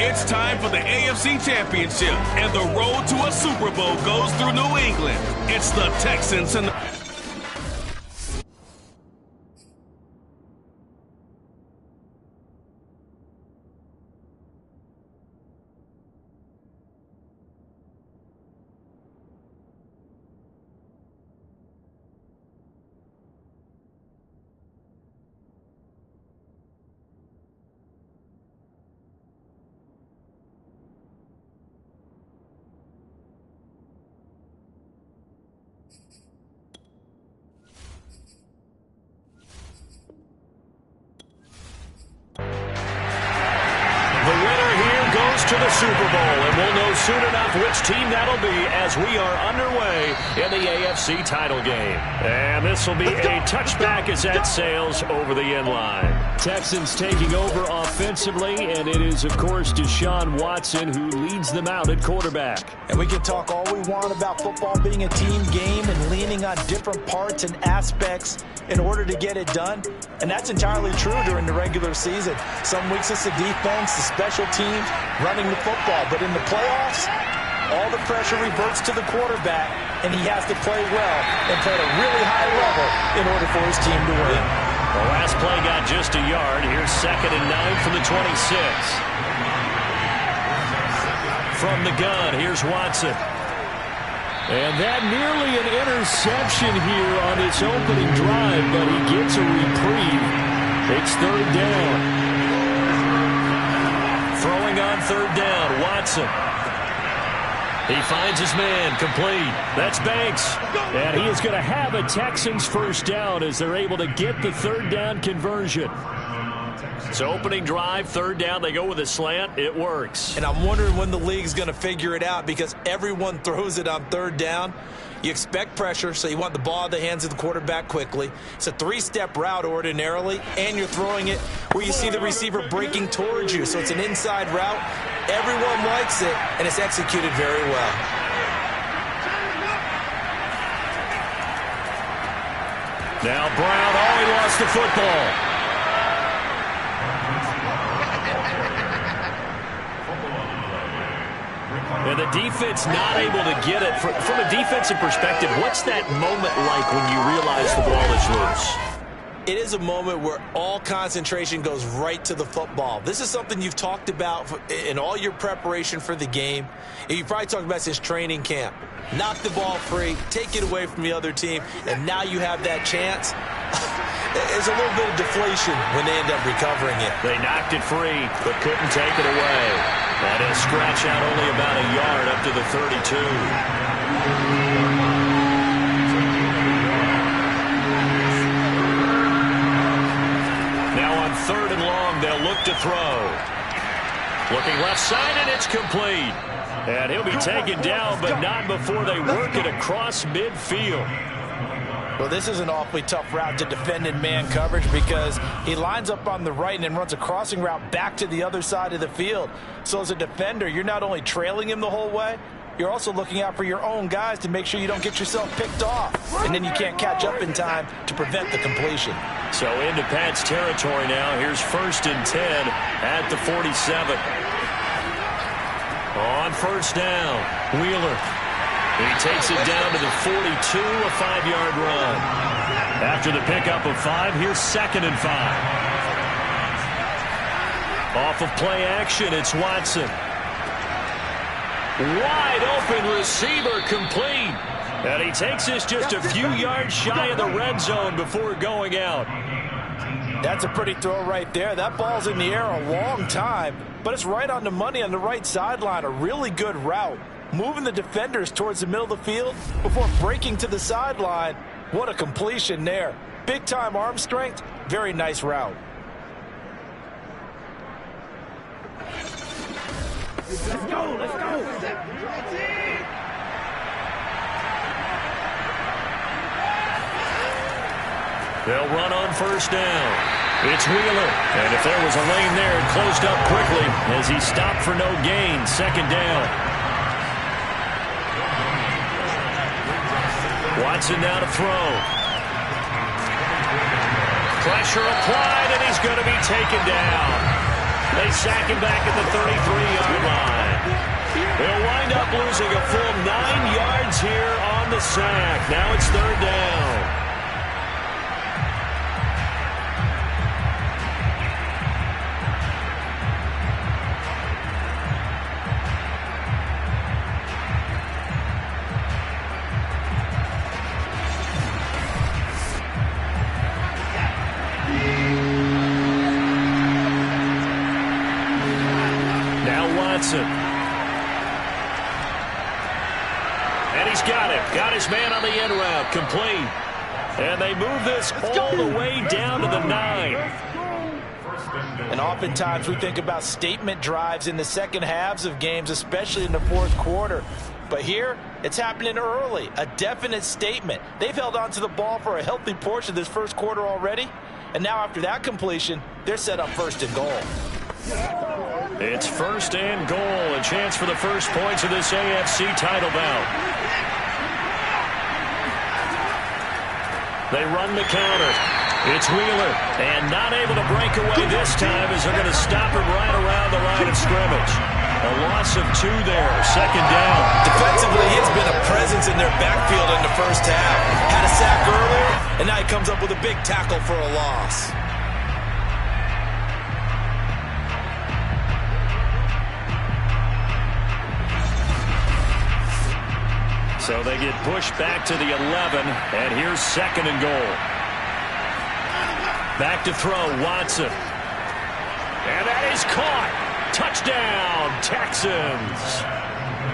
It's time for the AFC Championship, and the road to a Super Bowl goes through New England. It's the Texans and the... to the Super Bowl, and we'll know soon enough which team that'll be as we are underway in the AFC title game. And this will be a touchback as that sails over the end line. Texans taking over offensively, and it is, of course, Deshaun Watson who leads them out at quarterback. And we can talk all we want about football being a team game and leaning on different parts and aspects in order to get it done. And that's entirely true during the regular season. Some weeks it's the defense, the special teams, running the football. But in the playoffs, all the pressure reverts to the quarterback, and he has to play well and play at a really high level in order for his team to win. The last play got just a yard. Here's 2nd and 9 from the 26. From the gun, here's Watson. And that nearly an interception here on its opening drive, but he gets a reprieve. It's 3rd down. Throwing on 3rd down, Watson. He finds his man, complete. That's Banks. And he is going to have a Texans 1st down as they're able to get the 3rd down conversion. So opening drive, 3rd down, they go with a slant. It works. And I'm wondering when the league's going to figure it out, because everyone throws it on 3rd down. You expect pressure, so you want the ball in the hands of the quarterback quickly. It's a 3-step route ordinarily, and you're throwing it where you see the receiver breaking towards you. So it's an inside route. Everyone likes it, and it's executed very well. Now Brown, he lost the football. And the defense not able to get it. From a defensive perspective, what's that moment like when you realize the ball is loose? It is a moment where all concentration goes right to the football. This is something you've talked about in all your preparation for the game. And you probably talked about since training camp. Knock the ball free, take it away from the other team, and now you have that chance. There's a little bit of deflation when they end up recovering it. They knocked it free, but couldn't take it away. That is scratch out only about a yard up to the 32. Now on 3rd and long, they'll look to throw. Looking left side, and it's complete. And he'll be taken down, but not before they work it across midfield. Well, this is an awfully tough route to defend in man coverage, because he lines up on the right and then runs a crossing route back to the other side of the field. So as a defender, you're not only trailing him the whole way, you're also looking out for your own guys to make sure you don't get yourself picked off. And then you can't catch up in time to prevent the completion. So into Pat's territory now. Here's 1st and 10 at the 47. On 1st down, Wheeler. He takes it down to the 42, a 5-yard run. After the pickup of 5, here's 2nd and 5. Off of play action, it's Watson. Wide open receiver, complete. And he takes this just a few yards shy of the red zone before going out. That's a pretty throw right there. That ball's in the air a long time, but it's right on the money on the right sideline. A really good route. Moving the defenders towards the middle of the field before breaking to the sideline. What a completion there. Big-time arm strength. Very nice route. Let's go, let's go. They'll run on 1st down. It's Wheeler. And if there was a lane there, it closed up quickly as he stopped for no gain. 2nd down. Watson now to throw. Pressure applied, and he's going to be taken down. They sack him back at the 33-yard line. They'll wind up losing a full 9 yards here on the sack. Now it's 3rd down. And he's got it. Got his man on the end route. Complete. And they move this all the way down to the 9. And oftentimes we think about statement drives in the second halves of games, especially in the fourth quarter. But here, it's happening early. A definite statement. They've held on to the ball for a healthy portion of this first quarter already. And now after that completion, they're set up 1st and goal. It's 1st and goal. A chance for the first points of this AFC title bout. They run the counter. It's Wheeler. And not able to break away this time as they're going to stop him right around the line of scrimmage. A loss of 2 there. 2nd down. Defensively, he's been a presence in their backfield in the first half. Had a sack earlier, and now he comes up with a big tackle for a loss. So they get pushed back to the 11, and here's 2nd and goal. Back to throw, Watson. And that is caught. Touchdown, Texans.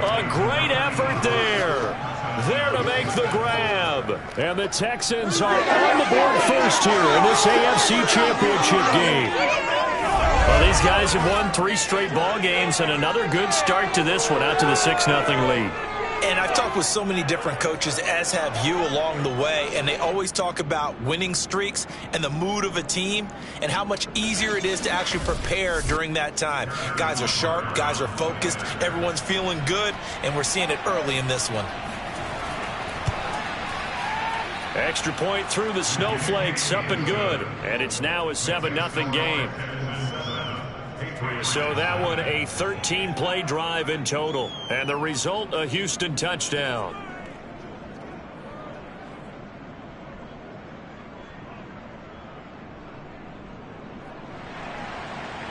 A great effort there. There to make the grab. And the Texans are on the board first here in this AFC Championship game. Well, these guys have won 3 straight ball games, and another good start to this one, out to the 6-0 lead. And I've talked with so many different coaches, as have you, along the way, and they always talk about winning streaks and the mood of a team and how much easier it is to actually prepare during that time. Guys are sharp, guys are focused, everyone's feeling good, and we're seeing it early in this one. Extra point through the snowflakes, up and good. And it's now a 7-0 game. So that one, a 13-play drive in total. And the result, a Houston touchdown.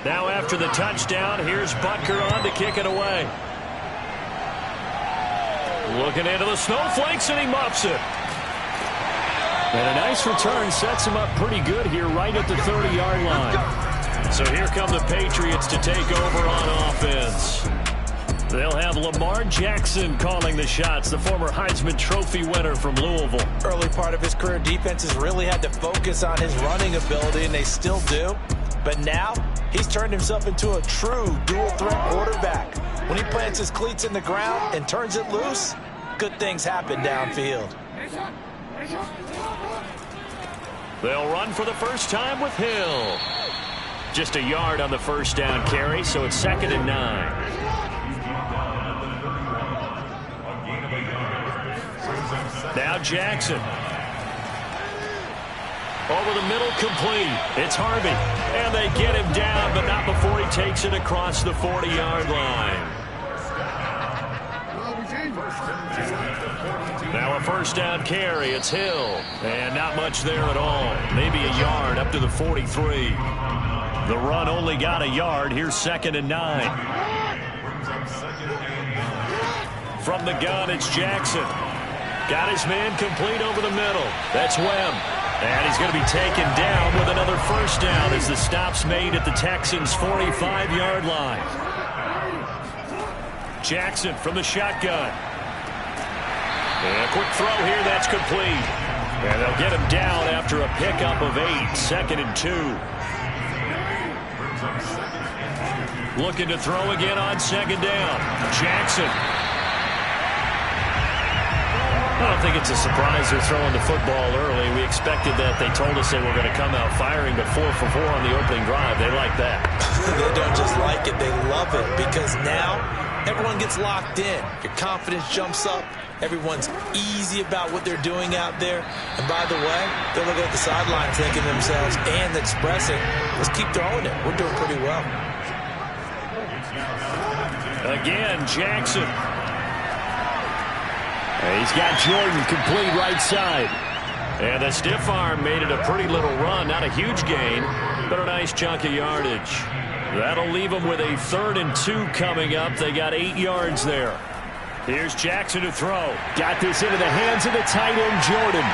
Now after the touchdown, here's Butker on to kick it away. Looking into the snowflakes, and he muffs it. And a nice return sets him up pretty good here right at the 30-yard line. So here come the Patriots to take over on offense. They'll have Lamar Jackson calling the shots, the former Heisman Trophy winner from Louisville. Early part of his career, defenses really had to focus on his running ability, and they still do. But now, he's turned himself into a true dual-threat quarterback. When he plants his cleats in the ground and turns it loose, good things happen downfield. They'll run for the first time with Hill. Just a yard on the first down carry, so it's 2nd and 9. Now Jackson. Over the middle, complete. It's Harvey. And they get him down, but not before he takes it across the 40-yard line. Now a first down carry. It's Hill. And not much there at all. Maybe a yard up to the 43. The run only got a yard. Here's 2nd and 9. From the gun, it's Jackson. Got his man complete over the middle. That's Webb. And he's going to be taken down with another first down as the stop's made at the Texans' 45-yard line. Jackson from the shotgun. And a quick throw here. That's complete. And they'll get him down after a pickup of 8. 2nd and 2. Looking to throw again on 2nd down. Jackson. I don't think it's a surprise they're throwing the football early. We expected that. They told us they were going to come out firing, but 4 for 4 on the opening drive. They like that. They don't just like it. They love it because now everyone gets locked in. Your confidence jumps up. Everyone's easy about what they're doing out there. And by the way, they're looking at the sideline thinking to themselves and expressing, let's keep throwing it. We're doing pretty well. Again, Jackson. He's got Jordan complete right side. And the stiff arm made it a pretty little run. Not a huge gain, but a nice chunk of yardage. That'll leave them with a 3rd and 2 coming up. They got 8 yards there. Here's Jackson to throw. Got this into the hands of the tight end, Jordan.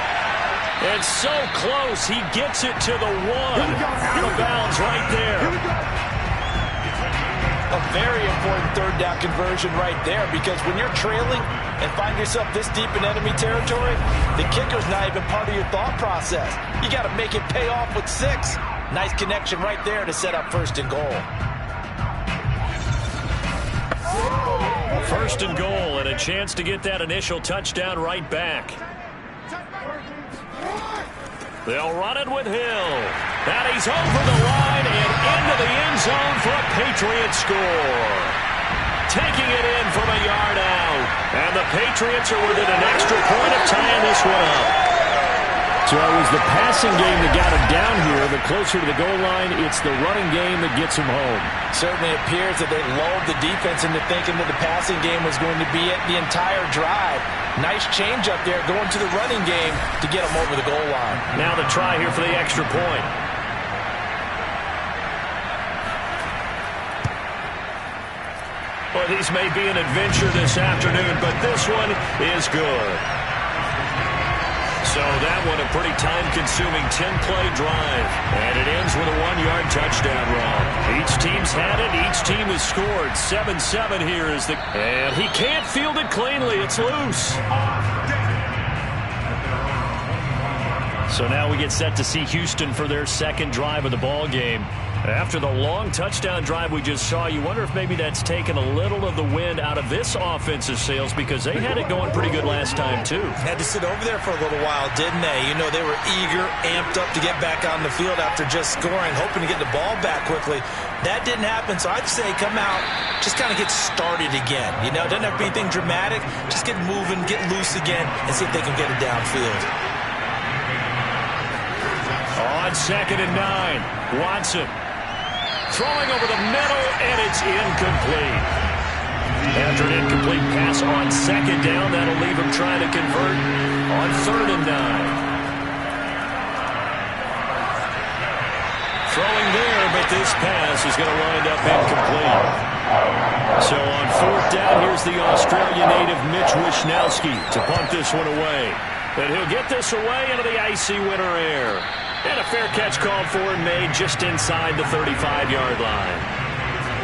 And so close, he gets it to the 1. Out of bounds right there. A very important 3rd down conversion right there, because when you're trailing and find yourself this deep in enemy territory, the kicker's not even part of your thought process. You got to make it pay off with 6. Nice connection right there to set up 1st and goal. 1st and goal, and a chance to get that initial touchdown right back. They'll run it with Hill. And he's over the line and into the end zone for a Patriot score. Taking it in from a yard out. And the Patriots are within an extra point of tying this one up. So it was the passing game that got him down here. The closer to the goal line, it's the running game that gets him home. Certainly appears that they lulled the defense into thinking that the passing game was going to be it the entire drive. Nice change up there going to the running game to get him over the goal line. Now the try here for the extra point. Well, these may be an adventure this afternoon, but this one is good. So that one a pretty time-consuming 10-play drive. And it ends with a 1-yard touchdown run. Each team's had it. Each team has scored. 7-7 here is the... And he can't field it cleanly. It's loose. So now we get set to see Houston for their 2nd drive of the ball game. After the long touchdown drive we just saw, you wonder if maybe that's taken a little of the wind out of this offensive sails, because they had it going pretty good last time, too. Had to sit over there for a little while, didn't they? You know, they were eager, amped up to get back on the field after just scoring, hoping to get the ball back quickly. That didn't happen, so I'd say come out, just kind of get started again. You know, doesn't have to be anything dramatic. Just get moving, get loose again, and see if they can get it downfield. On 2nd and 9, Watson. Throwing over the middle, and it's incomplete. After an incomplete pass on 2nd down, that'll leave him trying to convert on 3rd and 9. Throwing there, but this pass is going to wind up incomplete. So on 4th down, here's the Australian native Mitch Wishnowsky to punt this one away. And he'll get this away into the icy winter air. And a fair catch called for and made just inside the 35-yard line.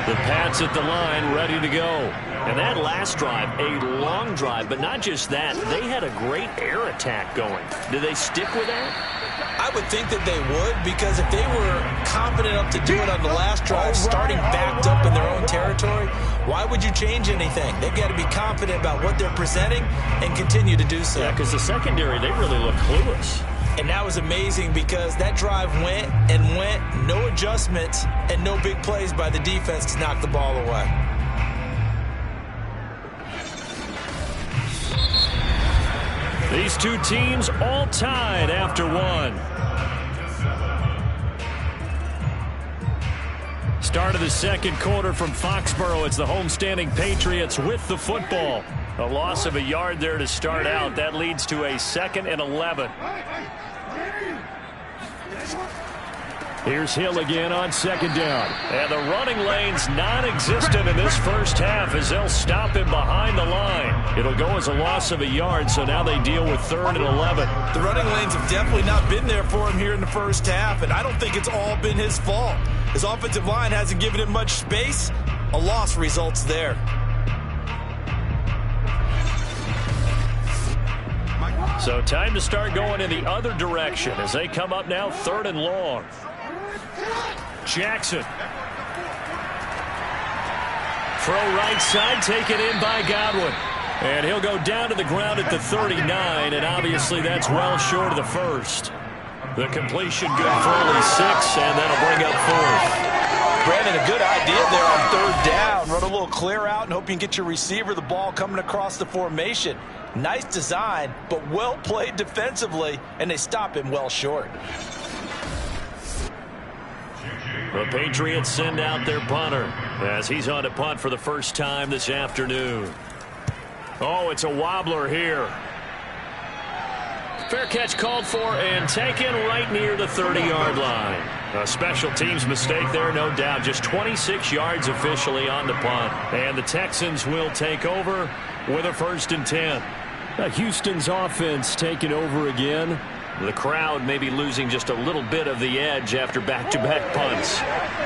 The Pats at the line ready to go. And that last drive, a long drive, but not just that. They had a great air attack going. Do they stick with that? I would think that they would, because if they were confident enough to do it on the last drive, starting backed up in their own territory, why would you change anything? They've got to be confident about what they're presenting and continue to do so. Yeah, because the secondary, they really look clueless. And that was amazing, because that drive went and went, no adjustments and no big plays by the defense to knock the ball away. These two teams all tied after one. Start of the 2nd quarter from Foxborough. It's the homestanding Patriots with the football. A loss of a yard there to start out. That leads to a 2nd and 11. Here's Hill again on 2nd down. And the running lane's non-existent in this first half as they'll stop him behind the line. It'll go as a loss of a yard, so now they deal with 3rd and 11. The running lanes have definitely not been there for him here in the first half, and I don't think it's all been his fault. His offensive line hasn't given him much space. A loss results there. So time to start going in the other direction as they come up now 3rd and long. Jackson. Throw right side, taken in by Godwin. And he'll go down to the ground at the 39, and obviously that's well short of the first. The completion good for only 6, and that'll bring up 4th. Brandon, a good idea there on 3rd down. Run a little clear out and hope you can get your receiver the ball coming across the formation. Nice design, but well played defensively, and they stop him well short. The Patriots send out their punter as he's on to punt for the first time this afternoon. Oh, it's a wobbler here. Fair catch called for and taken right near the 30-yard line. A special teams mistake there, no doubt. Just 26 yards officially on the punt. And the Texans will take over with a 1st and 10. Houston's offense taking over again. The crowd may be losing just a little bit of the edge after back-to-back punts.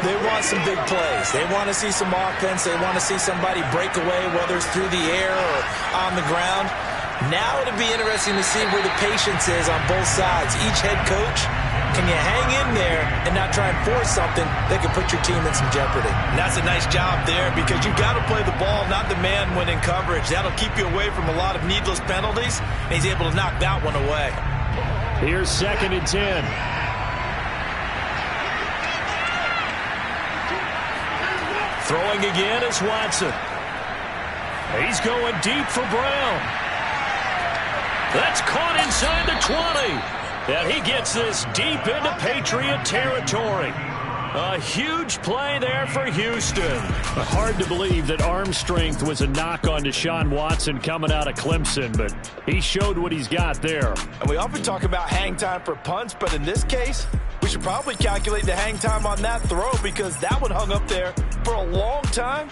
They want some big plays. They want to see some offense. They want to see somebody break away, whether it's through the air or on the ground. Now it'll be interesting to see where the patience is on both sides. Each head coach, can you hang in there and not try and force something that can put your team in some jeopardy? And that's a nice job there because you've got to play the ball, not the man when in coverage. That'll keep you away from a lot of needless penalties, and he's able to knock that one away. Here's 2nd and 10. Throwing again is Watson. He's going deep for Brown. That's caught inside the 20. And he gets this deep into Patriot territory. A huge play there for Houston. Hard to believe that arm strength was a knock on Deshaun Watson coming out of Clemson, but he showed what he's got there. And we often talk about hang time for punts, but in this case, we should probably calculate the hang time on that throw because that one hung up there for a long time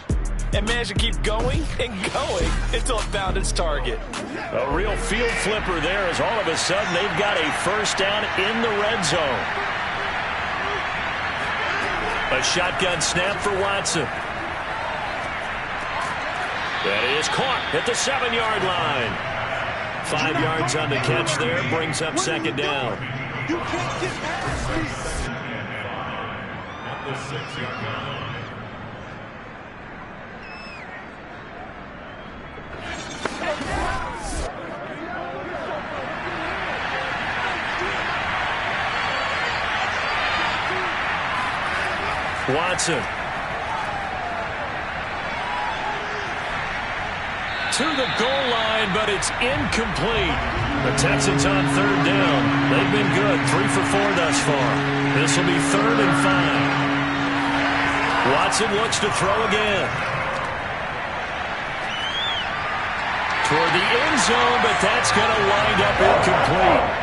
and managed to keep going and going until it found its target. A real field flipper there as all of a sudden they've got a 1st down in the red zone. A shotgun snap for Watson. That is caught at the 7-yard line. 5 yards on the catch there, brings up 2nd down. You can't get past me. At the 6-yard line. Watson. To the goal line, but it's incomplete. The Texans on 3rd down. They've been good, 3 for 4 thus far. This will be 3rd and 5. Watson looks to throw again. Toward the end zone, but that's going to wind up incomplete.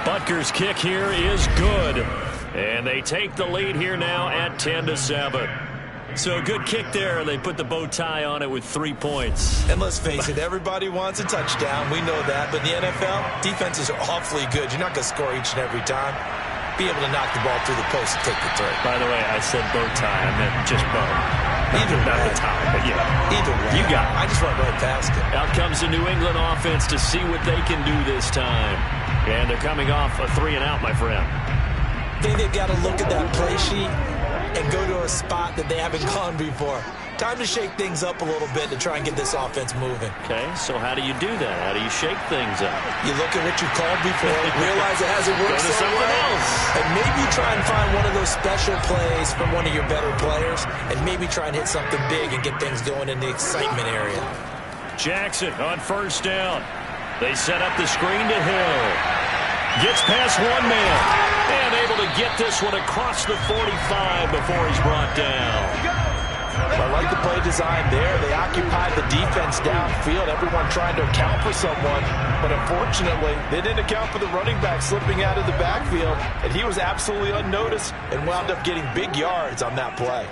Butker's kick here is good. And they take the lead here now at 10-7. So good kick there. They put the bow tie on it with 3 points. And let's face it, everybody wants a touchdown. We know that. But in the NFL, defenses are awfully good. You're not going to score each and every time. Be able to knock the ball through the post and take the throw. By the way, I said bow tie. I meant just bow. Either not way. the tie, but yeah. Either way. You got it. I just went right past it. Out comes the New England offense to see what they can do this time. And they're coming off a 3-and-out, my friend. I think they've got to look at that play sheet and go to a spot that they haven't gone before. Time to shake things up a little bit to try and get this offense moving. Okay, so how do you do that? How do you shake things up? You look at what you called before, realize it hasn't worked Go to so something well, else. and maybe try and find one of those special plays from one of your better players, and maybe try and hit something big and get things going in the excitement area. Jackson on 1st down. They set up the screen to Hill. Gets past one man. And able to get this one across the 45 before he's brought down. I like the play design there. They occupied the defense downfield, everyone trying to account for someone. But unfortunately, they didn't account for the running back slipping out of the backfield. And he was absolutely unnoticed and wound up getting big yards on that play.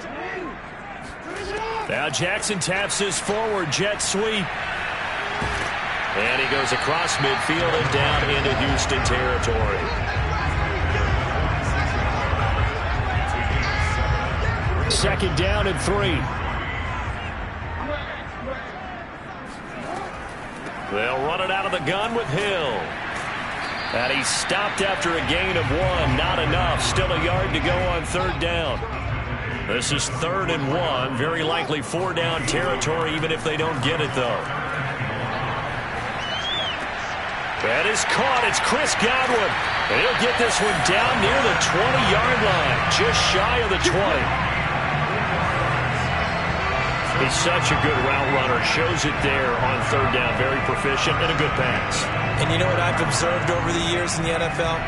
Now Jackson taps his forward jet sweep. And he goes across midfield and down into Houston territory. Second down and 3. They'll run it out of the gun with Hill. And he stopped after a gain of 1. Not enough. Still a yard to go on 3rd down. This is 3rd and 1. Very likely 4-down territory even if they don't get it, though. That is caught. It's Chris Godwin. And he'll get this one down near the 20-yard line. Just shy of the 20. He's such a good route runner. Shows it there on 3rd down. Very efficient and a good pass. And you know what I've observed over the years in the NFL?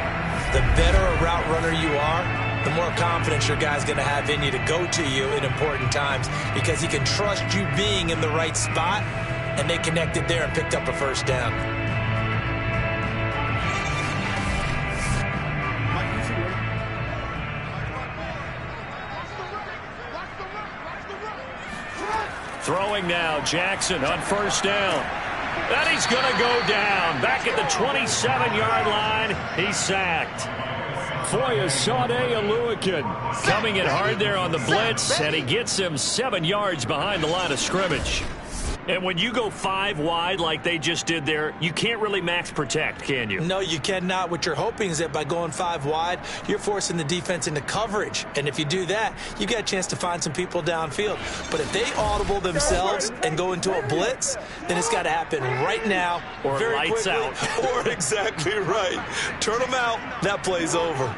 The better a route runner you are, the more confidence your guy's going to have in you to go to you in important times because he can trust you being in the right spot, and they connected there and picked up a first down. Throwing now, Jackson on first down. And he's going to go down. Back at the 27-yard line, he's sacked. Foye Sade Aluakin coming in hard there on the blitz, and he gets him 7 yards behind the line of scrimmage. And when you go 5 wide like they just did there, you can't really max protect, can you? No, you cannot. What you're hoping is that by going 5 wide, you're forcing the defense into coverage. And if you do that, you get a chance to find some people downfield. But if they audible themselves and go into a blitz, then it's got to happen right now. Or very lights quickly, out. Or exactly right. Turn them out. That play's over.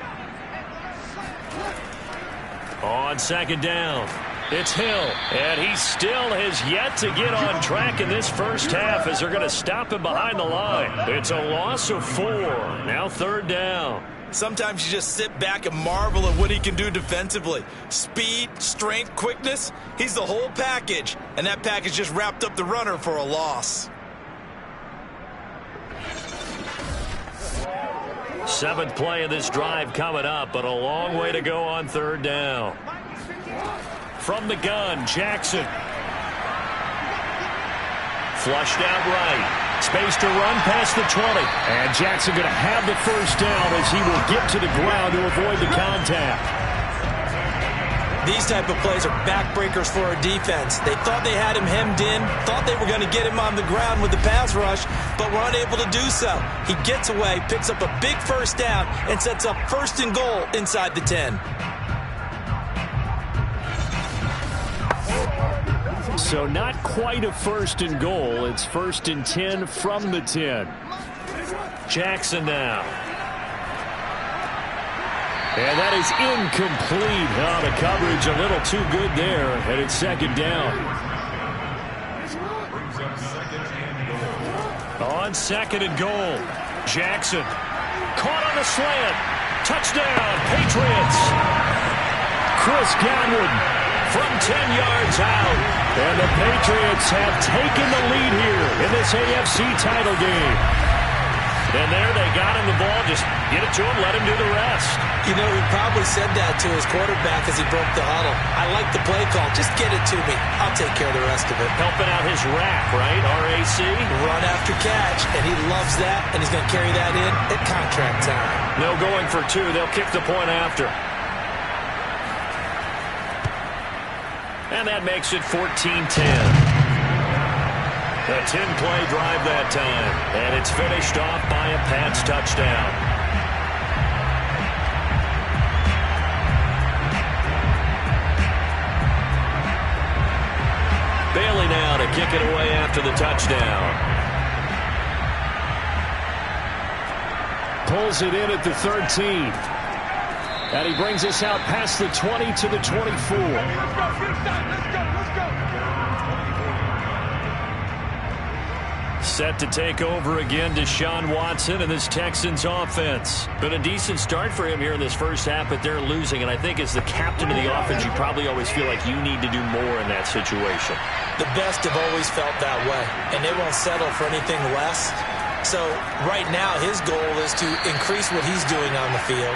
On second down, it's Hill, and he still has yet to get on track in this first half as they're going to stop him behind the line. It's a loss of 4. Now third down. Sometimes you just sit back and marvel at what he can do defensively. Speed, strength, quickness, he's the whole package. And that package just wrapped up the runner for a loss. 7th play of this drive coming up, but a long way to go on third down. From the gun, Jackson. Flushed out right. Space to run past the 20. And Jackson going to have the first down as he will get to the ground to avoid the contact. These type of plays are backbreakers for a defense. They thought they had him hemmed in, thought they were going to get him on the ground with the pass rush, but were unable to do so. He gets away, picks up a big first down, and sets up 1st and goal inside the 10. So not quite a 1st and goal. It's 1st and 10 from the 10. Jackson now. And that is incomplete. Oh, the coverage a little too good there. And it's second down. On second and goal. Jackson. Caught on the slant. Touchdown, Patriots. Chris Godwin from 10 yards out. And the Patriots have taken the lead here in this AFC title game. And there they got him the ball. Just get it to him, let him do the rest. You know, he probably said that to his quarterback as he broke the huddle. I like the play call. Just get it to me. I'll take care of the rest of it. Helping out his rack, right? RAC. Run after catch, and he loves that, and he's going to carry that in at contract time. No going for 2. They'll kick the point after. And that makes it 14-10. A 10-play drive that time, and it's finished off by a Pats touchdown. Bailey now to kick it away after the touchdown. Pulls it in at the 13. And he brings us out past the 20 to the 24. Set to take over again, Deshaun Watson and this Texans offense. Been a decent start for him here in this first half, but they're losing. And I think as the captain of the offense, you probably always feel like you need to do more in that situation. The best have always felt that way, and they won't settle for anything less. So right now, his goal is to increase what he's doing on the field,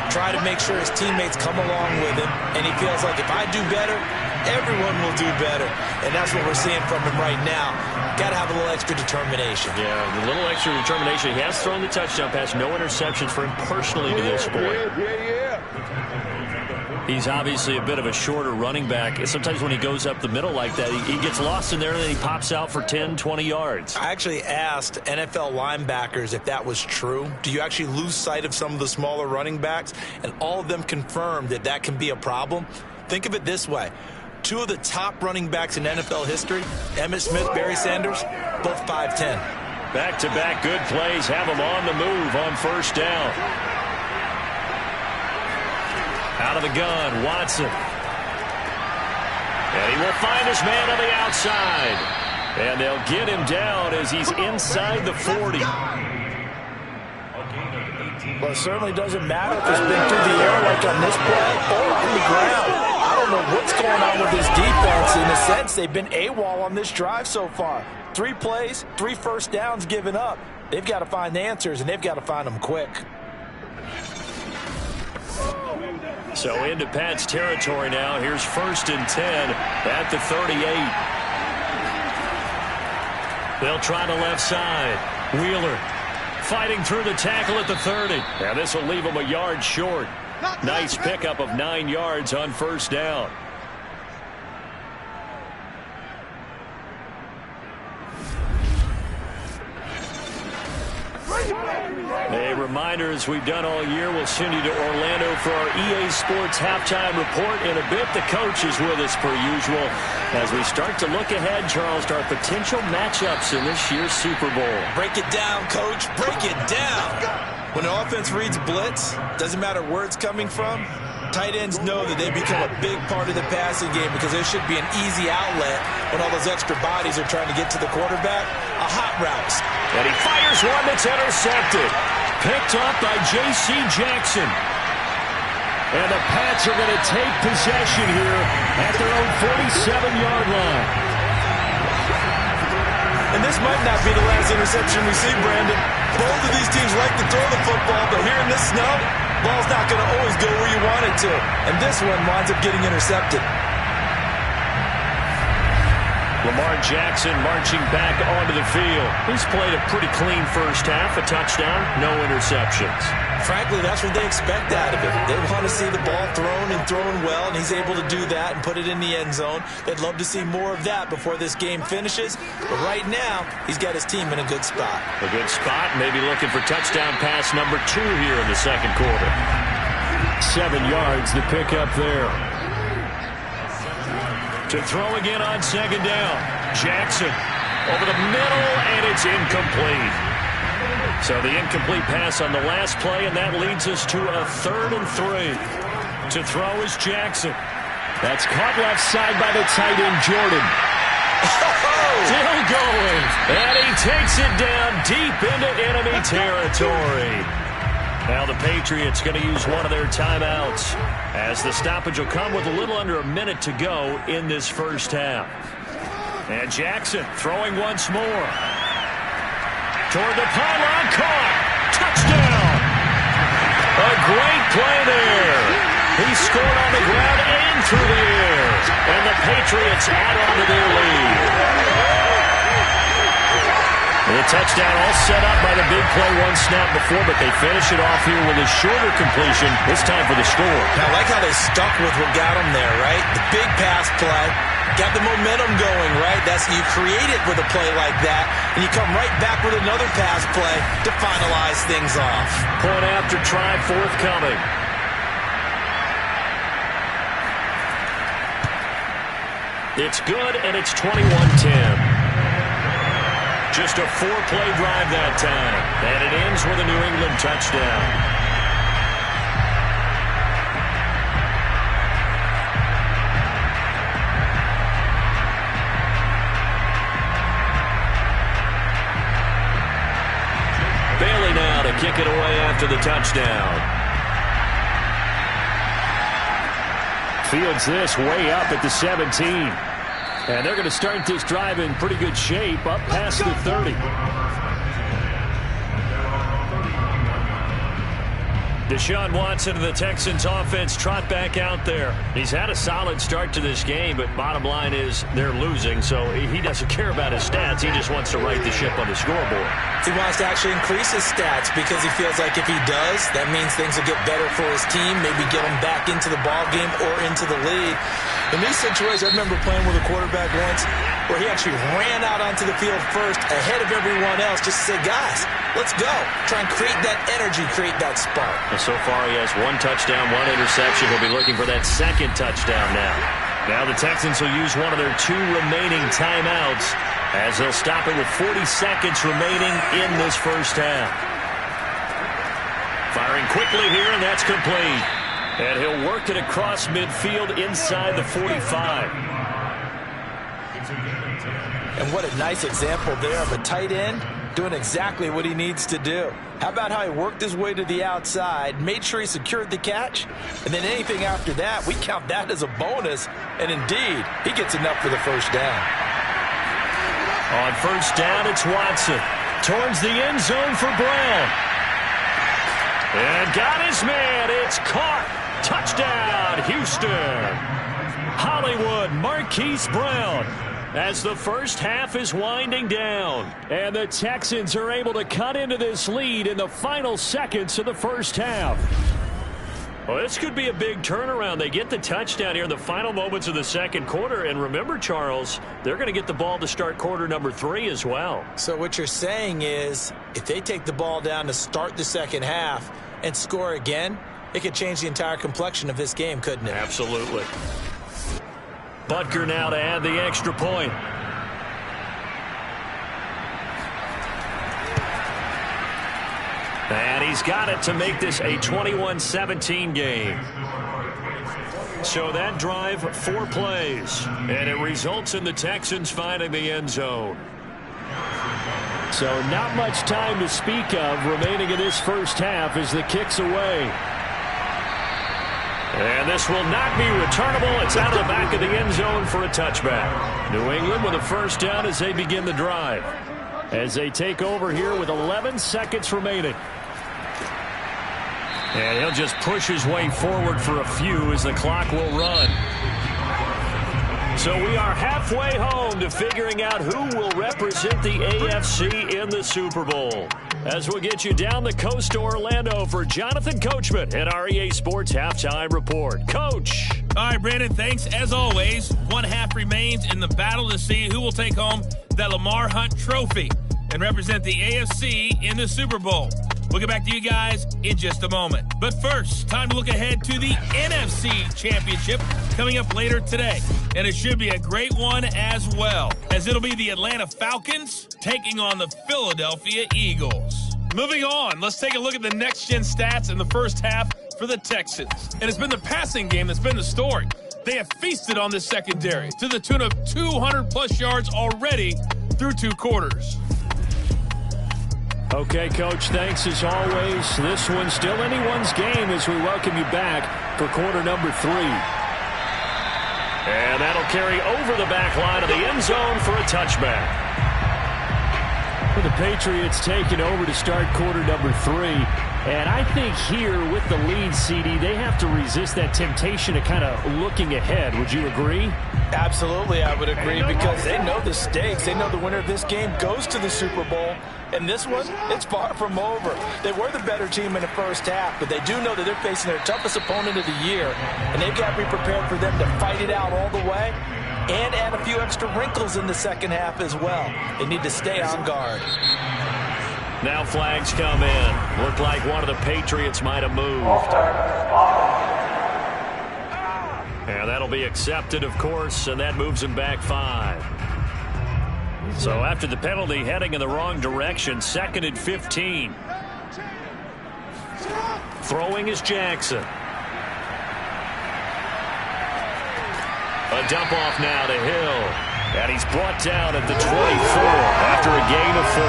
try to make sure his teammates come along with him, and he feels like if I do better, everyone will do better. And that's what we're seeing from him right now. Got to have a little extra determination. Yeah, the little extra determination. He has thrown the touchdown pass. No interceptions for him personally to this point. He's obviously a bit of a shorter running back. Sometimes when he goes up the middle like that, he gets lost in there and then he pops out for 10, 20 yards. I actually asked NFL linebackers if that was true. Do you actually lose sight of some of the smaller running backs? And all of them confirmed that that can be a problem. Think of it this way. 2 of the top running backs in NFL history, Emmitt Smith, Barry Sanders, both 5'10". Back-to-back good plays have him on the move on first down. Out of the gun, Watson. And he will find his man on the outside. And they'll get him down as he's inside the 40. Well, it certainly doesn't matter if it's been through the air like on this play or on the ground. I don't know what's going on with this defense. In a sense, they've been AWOL on this drive so far. 3 plays, 3 first downs given up. They've got to find answers, and they've got to find them quick. So into Pat's territory now. Here's 1st and 10 at the 38. They'll try the left side. Wheeler fighting through the tackle at the 30. Now this will leave him a yard short. Nice pickup of 9 yards on 1st down. A reminder, as we've done all year, we'll send you to Orlando for our EA Sports halftime report. In a bit, the coach is with us per usual as we start to look ahead, Charles, to our potential matchups in this year's Super Bowl. Break it down, Coach. Break it down. When an offense reads blitz, doesn't matter where it's coming from, tight ends know that they become a big part of the passing game because there should be an easy outlet when all those extra bodies are trying to get to the quarterback. A hot route. And he fires one that's intercepted. Picked up by J.C. Jackson. And the Pats are going to take possession here at their own 47-yard line. And this might not be the last interception we see, Brandon. Both of these teams like to throw the football, but here in this snow, ball's not going to always go where you want it to. And this one winds up getting intercepted. Lamar Jackson marching back onto the field. He's played a pretty clean first half, a touchdown, no interceptions. Frankly, that's what they expect out of him. They want to see the ball thrown and thrown well, and he's able to do that and put it in the end zone. They'd love to see more of that before this game finishes. But right now, he's got his team in a good spot. A good spot, maybe looking for touchdown pass number 2 here in the second quarter. 7 yards to pick up there. To throw again on 2nd down. Jackson over the middle, and it's incomplete. So the incomplete pass on the last play, and that leads us to a 3rd and 3. To throw is Jackson. That's caught left side by the tight end, Jordan. Still going. And he takes it down deep into enemy territory. Now the Patriots going to use one of their timeouts as the stoppage will come with a little under a minute to go in this first half. And Jackson throwing once more. Toward the pylon, caught. Touchdown. A great play there. He scored on the ground and through the air. And the Patriots add on to their lead. The touchdown all set up by the big play 1 snap before, but they finish it off here with a shorter completion, this time for the score. Now, I like how they stuck with what got them there, right? The big pass play, got the momentum going, right? That's, you create it with a play like that, and you come right back with another pass play to finalize things off. Point after try forthcoming. It's good, and it's 21-10. Just a 4-play drive that time. And it ends with a New England touchdown. Bailey now to kick it away after the touchdown. Fields this way up at the 17. And they're going to start this drive in pretty good shape up past the 30. Deshaun Watson of the Texans offense trot back out there. He's had a solid start to this game, but bottom line is they're losing, so he doesn't care about his stats. He just wants to right the ship on the scoreboard. He wants to actually increase his stats because he feels like if he does, that means things will get better for his team, maybe get him back into the ball game or into the lead. In these situations, I remember playing with a quarterback once where he actually ran out onto the field first ahead of everyone else just to say, guys, let's go. Try and create that energy, create that spark. And so far he has 1 touchdown, 1 interception. He'll be looking for that 2nd touchdown now. Now the Texans will use one of their 2 remaining timeouts as they'll stop it with 40 seconds remaining in this first half. Firing quickly here, and that's complete. And he'll work it across midfield inside the 45. And what a nice example there of a tight end doing exactly what he needs to do. How about how he worked his way to the outside, made sure he secured the catch, and then anything after that, we count that as a bonus. And indeed, he gets enough for the first down. On first down, it's Watson. Towards the end zone for Brown. And got his man. It's caught. Touchdown, Houston. Hollywood Marquise Brown. As the first half is winding down. And the Texans are able to cut into this lead in the final seconds of the first half. Well, this could be a big turnaround. They get the touchdown here in the final moments of the second quarter. And remember, Charles, they're going to get the ball to start quarter number 3 as well. So what you're saying is if they take the ball down to start the second half and score again, it could change the entire complexion of this game, couldn't it? Absolutely. Butker now to add the extra point. And he's got it to make this a 21-17 game. So that drive, 4 plays. And it results in the Texans finding the end zone. So not much time to speak of remaining in this first half as the kick's away. And this will not be returnable. It's out of the back of the end zone for a touchback. New England with a first down as they begin the drive. As they take over here with 11 seconds remaining. And he'll just push his way forward for a few as the clock will run. So we are halfway home to figuring out who will represent the AFC in the Super Bowl. As we'll get you down the coast to Orlando for Jonathan Coachman at our EA Sports Halftime Report. Coach. All right, Brandon, thanks. As always, one half remains in the battle to see who will take home the Lamar Hunt Trophy and represent the AFC in the Super Bowl. We'll get back to you guys in just a moment. But first, time to look ahead to the NFC Championship coming up later today. And it should be a great one as well, as it'll be the Atlanta Falcons taking on the Philadelphia Eagles. Moving on, let's take a look at the next-gen stats in the first half for the Texans. And it's been the passing game that's been the story. They have feasted on this secondary to the tune of 200-plus yards already through 2 quarters. Okay, Coach, thanks as always. This one's still anyone's game as we welcome you back for quarter number 3. And that'll carry over the back line of the end zone for a touchback. The Patriots taking over to start quarter number 3. And I think here with the lead, CD, they have to resist that temptation of kind of looking ahead. Would you agree? Absolutely, I would agree, because they know the stakes. They know the winner of this game goes to the Super Bowl. And this one, it's far from over. They were the better team in the first half, but they do know that they're facing their toughest opponent of the year, and they've got to be prepared for them to fight it out all the way and add a few extra wrinkles in the second half as well. They need to stay on guard. Now flags come in. Looked like one of the Patriots might have moved. And that'll be accepted, of course, and that moves him back 5. So after the penalty, heading in the wrong direction, 2nd and 15. Throwing is Jackson. A dump off now to Hill. And he's brought down at the 24 after a gain of 4.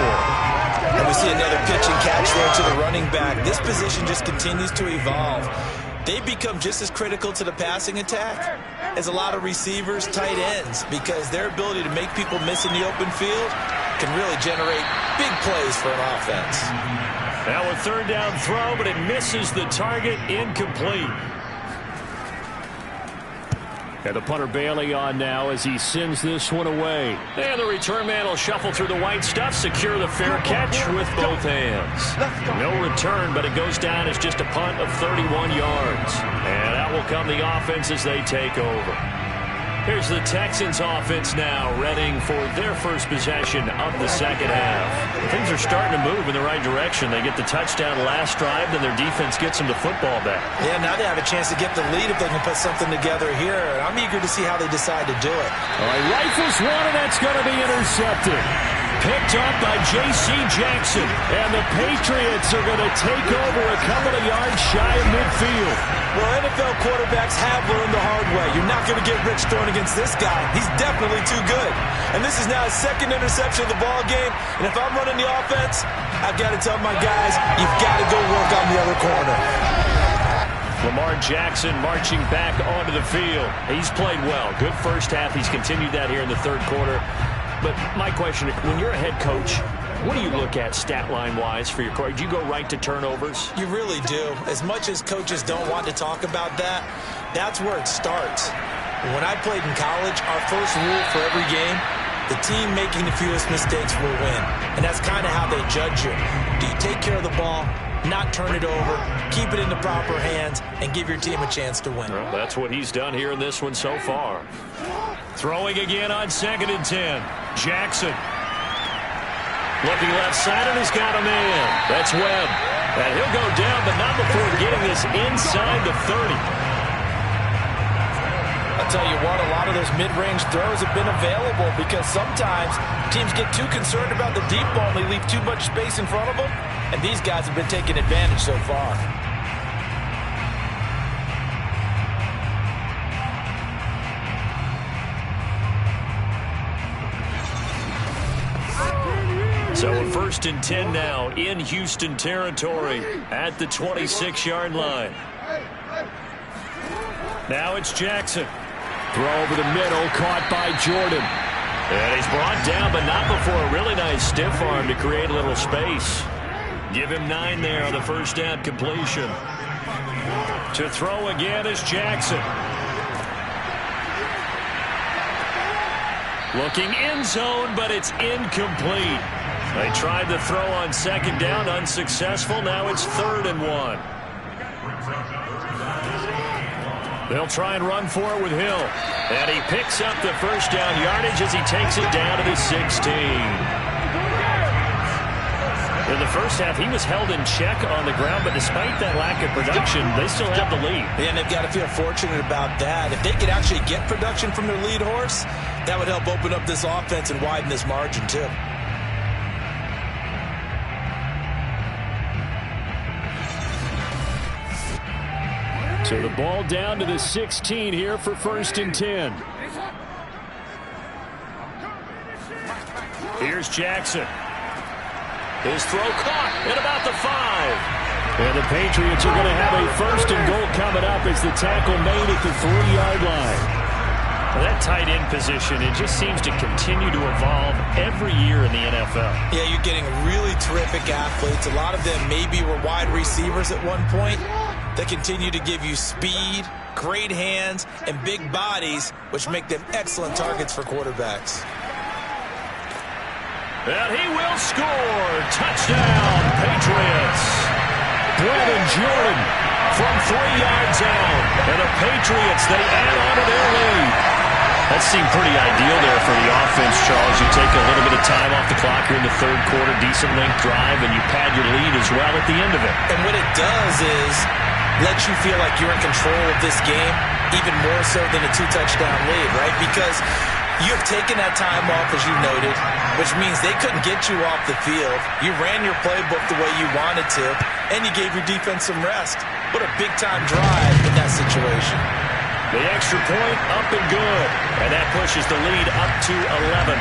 And we see another pitch and catch there to the running back. This position just continues to evolve. They become just as critical to the passing attack as a lot of receivers, tight ends, because their ability to make people miss in the open field can really generate big plays for an offense. Now a 3rd down throw, but it misses the target, incomplete. And the punter Bailey on now as he sends this one away. And the return man will shuffle through the white stuff, secure the fair catch with both hands. No return, but it goes down as just a punt of 31 yards. And out will come the offense as they take over. Here's the Texans offense now, readying for their first possession of the second half. Things are starting to move in the right direction. They get the touchdown last drive, then their defense gets them the football back. Yeah, now they have a chance to get the lead if they can put something together here. I'm eager to see how they decide to do it. All right, rifles one, and that's going to be intercepted. picked up by J.C. Jackson. And the Patriots are going to take over a couple of yards shy of midfield. Well, NFL quarterbacks have learned the hard way. You're not going to get rich throwing against this guy. He's definitely too good. And this is now his second interception of the ball game. And if I'm running the offense, I've got to tell my guys, you've got to go work on the other corner. Lamar Jackson marching back onto the field. He's played well. Good first half. He's continued that here in the third quarter. But my question, when you're a head coach, what do you look at stat line-wise for your quarterback? Do you go right to turnovers? You really do. As much as coaches don't want to talk about that, that's where it starts. When I played in college, our first rule for every game, the team making the fewest mistakes will win. And that's kind of how they judge you. Do you take care of the ball, not turn it over, keep it in the proper hands, and give your team a chance to win? Well, that's what he's done here in this one so far. Throwing again on 2nd and 10. Jackson. Looking left side, and he's got a man. That's Webb. And he'll go down, but not before getting this inside the 30. I'll tell you what, a lot of those mid-range throws have been available because sometimes teams get too concerned about the deep ball and they leave too much space in front of them, and these guys have been taking advantage so far. So a 1st and 10 now in Houston territory at the 26-yard line. Now it's Jackson. Throw over the middle, caught by Jordan. And he's brought down, but not before a really nice stiff arm to create a little space. Give him 9 there on the first down completion. To throw again is Jackson. Looking end zone, but it's incomplete. They tried to throw on 2nd down, unsuccessful. Now it's 3rd and 1. They'll try and run for it with Hill. And he picks up the first down yardage as he takes it down to the 16. In the first half, he was held in check on the ground, but despite that lack of production, they still have the lead. And they've got to feel fortunate about that. If they could actually get production from their lead horse, that would help open up this offense and widen this margin, too. So the ball down to the 16 here for 1st and 10. Here's Jackson. His throw caught at about the 5. And the Patriots are going to have a 1st and goal coming up as the tackle made at the 3-yard line. Well, that tight end position, it just seems to continue to evolve every year in the NFL. Yeah, you're getting really terrific athletes. A lot of them maybe were wide receivers at one point. They continue to give you speed, great hands, and big bodies, which make them excellent targets for quarterbacks. And he will score. Touchdown, Patriots. Brevin Jordan from 3 yards out. And the Patriots, they add on to their lead. That seemed pretty ideal there for the offense, Charles. You take a little bit of time off the clock here in the third quarter, decent length drive, and you pad your lead as well at the end of it. And what it does is let you feel like you're in control of this game, even more so than a 2-touchdown lead, right? Because you have taken that time off, as you noted, which means they couldn't get you off the field. You ran your playbook the way you wanted to, and you gave your defense some rest. What a big-time drive in that situation. The extra point up and good, and that pushes the lead up to 11.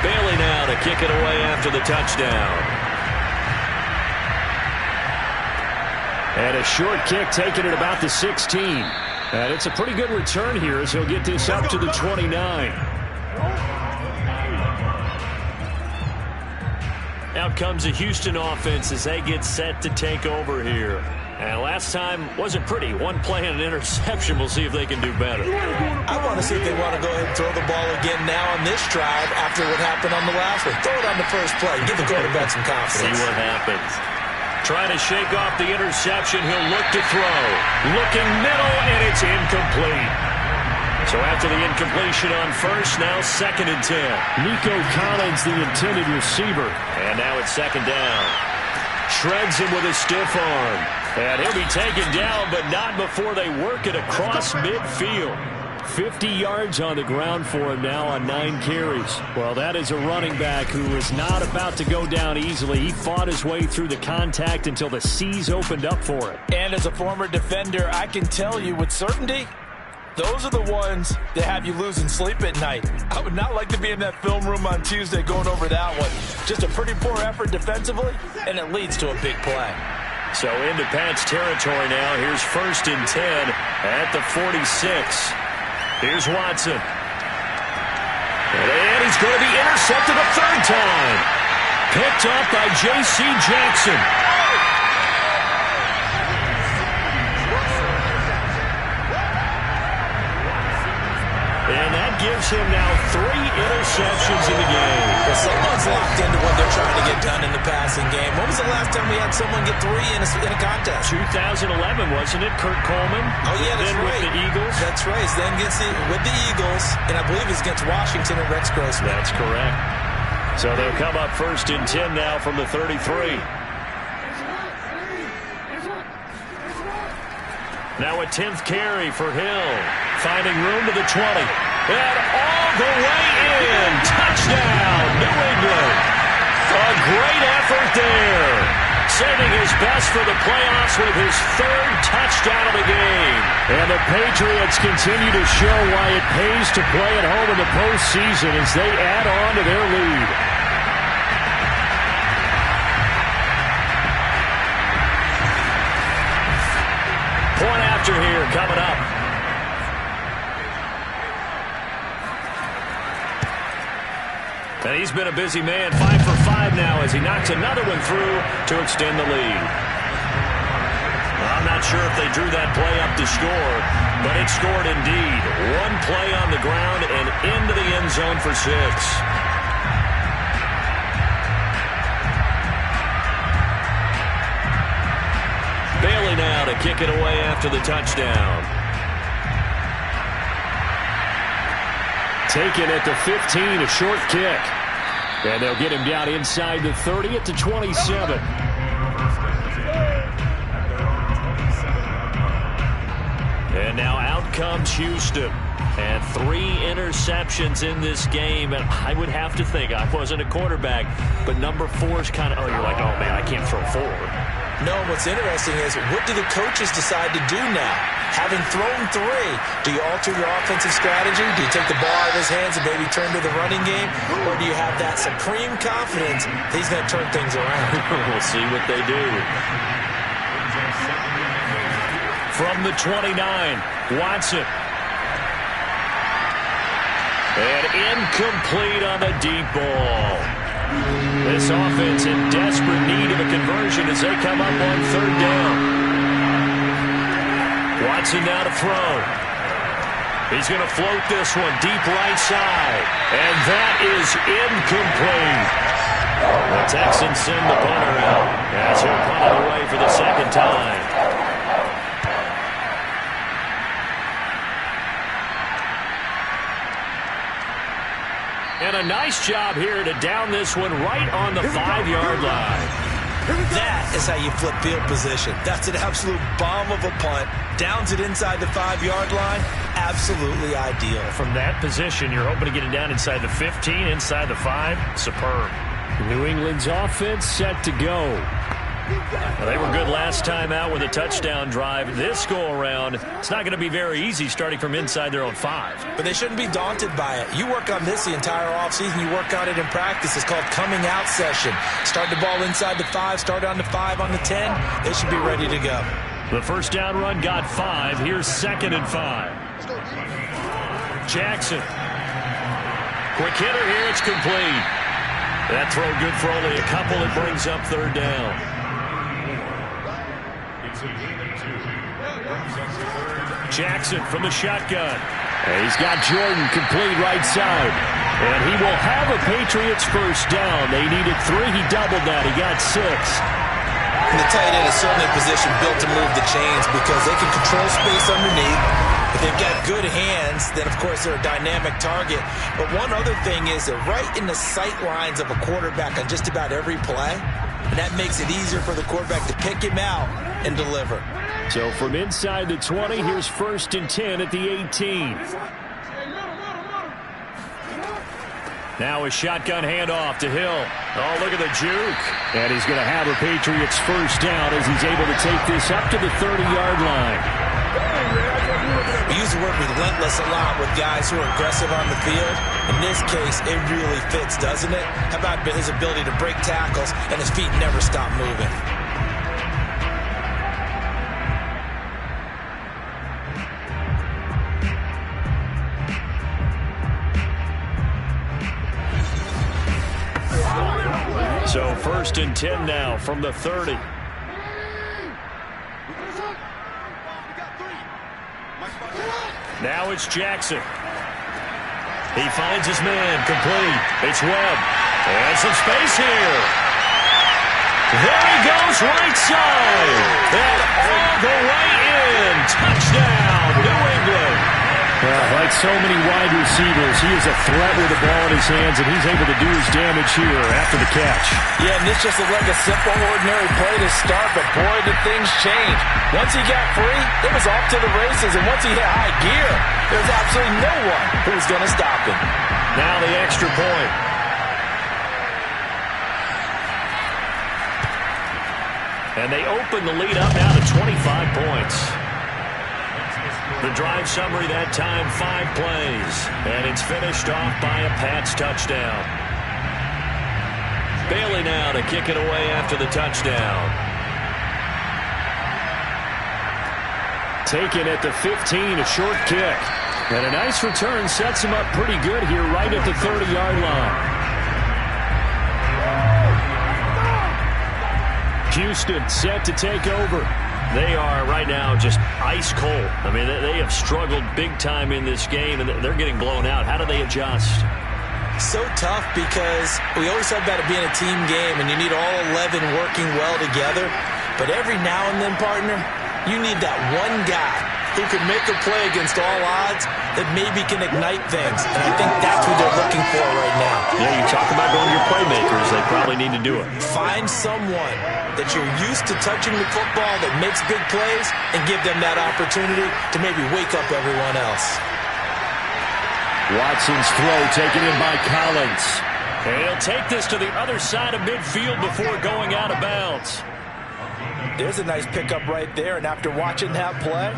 Bailey now to kick it away after the touchdown. And a short kick taken at about the 16. And it's a pretty good return here as he'll get this up to the 29. Out comes the Houston offense as they get set to take over here. And last time wasn't pretty. One play and an interception. We'll see if they can do better. I want to see if they want to go ahead and throw the ball again now on this drive after what happened on the last one. Throw it on the first play. Give the quarterback some confidence. See what happens. Trying to shake off the interception. He'll look to throw. Looking middle, and it's incomplete. So after the incompletion on first, now 2nd and 10. Nico Collins, the intended receiver. And now it's 2nd down. Shreds him with a stiff arm. And he'll be taken down, but not before they work it across midfield. 50 yards on the ground for him now on 9 carries. Well, that is a running back who is not about to go down easily. He fought his way through the contact until the seas opened up for him. And as a former defender, I can tell you with certainty, those are the ones that have you losing sleep at night. I would not like to be in that film room on Tuesday going over that one. Just a pretty poor effort defensively, and it leads to a big play. So into Pats territory now. Here's 1st and 10 at the 46. Here's Watson. And he's going to be intercepted a 3rd time. Picked up by J.C. Jackson. And that gives him now 3 interceptions in the game. Well, someone's locked into what they're trying to get done in the passing game. When was the last time we had someone get 3 in a contest? 2011, wasn't it? Kurt Coleman. Oh, yeah, that's then right. With the Eagles. That's right. Then with the Eagles, and I believe it's against Washington and Rex Grossman. That's correct. So they'll come up 1st and 10 now from the 33. Now a 10th carry for Hill. Finding room to the 20. And all the way in. Touchdown, New England. A great effort there. Saving his best for the playoffs with his 3rd touchdown of the game. And the Patriots continue to show why it pays to play at home in the postseason as they add on to their lead. Point after here coming up. And he's been a busy man, 5 for 5 now as he knocks another one through to extend the lead. I'm not sure if they drew that play up to score, but it scored indeed. 1 play on the ground and into the end zone for 6. Bailey now to kick it away after the touchdown. Taken at the 15, a short kick. And they'll get him down inside the 30 at the 27. And now out comes Houston. And 3 interceptions in this game. And I would have to think, I wasn't a quarterback, but number 4 is kind of, you're like, oh, man, I can't throw 4. No, what's interesting is what do the coaches decide to do now? Having thrown 3, do you alter your offensive strategy? Do you take the ball out of his hands and maybe turn to the running game? Or do you have that supreme confidence that he's going to turn things around? We'll see what they do. From the 29, Watson. And incomplete on the deep ball. This offense in desperate need of a conversion as they come up on 3rd down. Watson now to throw. He's going to float this one deep right side. And that is incomplete. The Texans send the punter out as he'll punt it away for the 2nd time. And a nice job here to down this one right on the 5-yard line. That is how you flip field position. That's an absolute bomb of a punt. Downs it inside the 5-yard line. Absolutely ideal. From that position, you're hoping to get it down inside the 15, inside the 5. Superb. New England's offense set to go. Well, they were good last time out with a touchdown drive. This go-around, it's not going to be very easy starting from inside their own 5. But they shouldn't be daunted by it. You work on this the entire offseason. You work on it in practice. It's called coming out session. Start the ball inside the 5, start on the 5, on the 10. They should be ready to go. The first down run got 5. Here's 2nd and 5. Jackson. Quick hitter here. It's complete. That throw good for only a couple. It brings up 3rd down. Jackson from the shotgun. And he's got Jordan complete right side. And he will have a Patriots first down. They needed 3. He doubled that. He got 6. And the tight end is certainly a position built to move the chains because they can control space underneath. If they've got good hands, then, of course, they're a dynamic target. But one other thing is they're right in the sight lines of a quarterback on just about every play. and that makes it easier for the quarterback to pick him out and deliver. So from inside the 20, here's 1st and 10 at the 18. Now a shotgun handoff to Hill. Oh, look at the juke. And he's going to have a Patriots first down as he's able to take this up to the 30-yard line. We use the word relentless a lot with guys who are aggressive on the field. In this case, it really fits, doesn't it? How about his ability to break tackles and his feet never stop moving? So 1st and 10 now from the 30. Now it's Jackson. He finds his man, complete. It's Webb. And some space here. There he goes, right side. And all the way in. Touchdown, New England. Well, like so many wide receivers, he is a threat with the ball in his hands, and he's able to do his damage here after the catch. Yeah, and this just looked like a simple, ordinary play to start, but boy, did things change. Once he got free, it was off to the races, and once he hit high gear, there was absolutely no one who was going to stop him. Now the extra point. And they open the lead up now to 25 points. The drive summary that time, 5 plays. And it's finished off by a Pats touchdown. Bailey now to kick it away after the touchdown. Taken at the 15, a short kick. And a nice return sets him up pretty good here right at the 30-yard line. Houston set to take over. They are right now just ice cold. I mean, they have struggled big time in this game, and they're getting blown out. How do they adjust? So tough because we always talk about it being a team game, and you need all 11 working well together. But every now and then, partner, you need that one guy who can make a play against all odds that maybe can ignite things. And I think that's what they're looking for right now. Yeah, you talk about going to your playmakers. They probably need to do it. Find someone that you're used to touching the football that makes big plays and give them that opportunity to maybe wake up everyone else. Watson's throw taken in by Collins. And he'll take this to the other side of midfield before going out of bounds. There's a nice pickup right there, and after watching that play,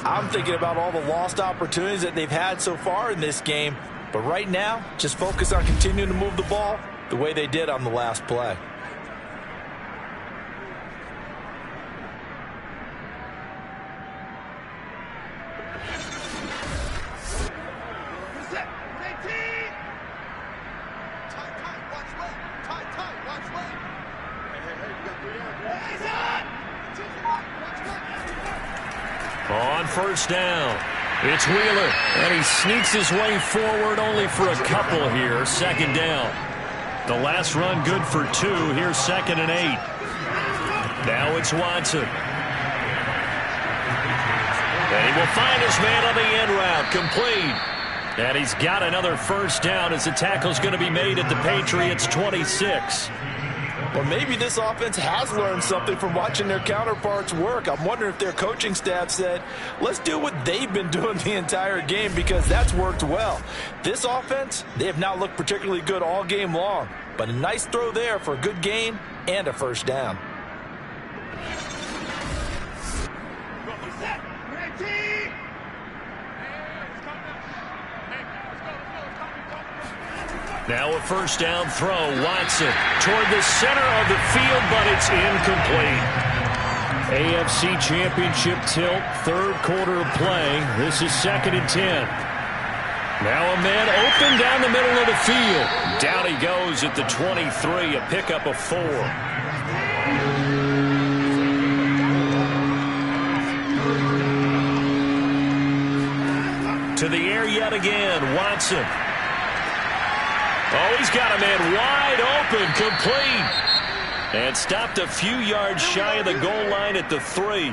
I'm thinking about all the lost opportunities that they've had so far in this game. But right now, just focus on continuing to move the ball the way they did on the last play. On first down, it's Wheeler, and he sneaks his way forward only for a couple here. 2nd down. The last run good for 2. Here's 2nd and 8. Now it's Watson. And he will find his man on the end route, complete. And he's got another first down as the tackle's going to be made at the Patriots' 26. Well, maybe this offense has learned something from watching their counterparts work. I'm wondering if their coaching staff said, let's do what they've been doing the entire game, because that's worked well. This offense, they have not looked particularly good all game long, but a nice throw there for a good gain and a first down. Now a first down throw. Watson toward the center of the field, but it's incomplete. AFC Championship tilt, 3rd quarter of play. This is 2nd and 10. Now a man open down the middle of the field. Down he goes at the 23, a pickup of 4. To the air yet again, Watson. Oh, he's got a man wide open, complete. And stopped a few yards shy of the goal line at the 3.